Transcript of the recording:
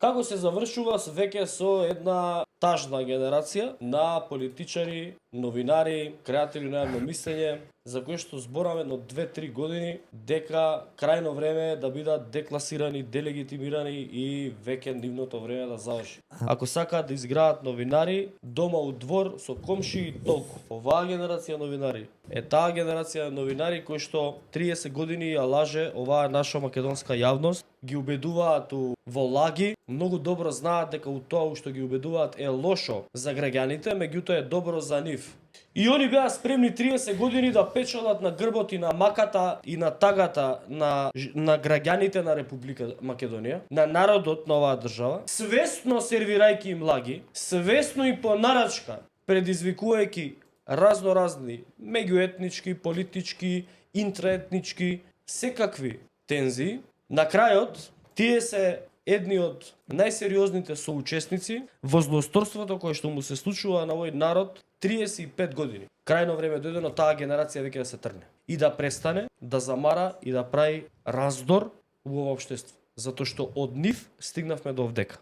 Како се завршува веќе со една тажна генерација на политичари, новинари, креатори на јавно мислење, за кои што збораме едно 2-3 години дека крајно време е да бидат декласирани, делегитимирани и веќе нивното време да заврши. Ако сакаат да изградат новинари, дома у двор со комши и толку. Оваа генерација новинари е таа генерација новинари кои што 30 години ја лаже оваа наша македонска јавност, ги убедуваат во лаги, многу добро знаат дека у тоа што ги убедуваат е лошо за граѓаните, меѓутоа е добро за нив. И они беа спремни 30 години да печелат на грбот и на маката и на тагата на граѓаните на Република Македонија, на народот на оваа држава, свесно сервирајќи им лаги, свесно и по нарачка, предизвикувајќи разноразни меѓуетнички, политички, интраетнички, секакви тензии. На крајот, тие се едни од најсериозните соучесници во злосторството кое што му се случува на овој народ 35 години. Крајно време дојде на таа генерација веќе да се тргне и да престане да замара и да прави раздор во општество, затоа што од нив стигнавме до овдека.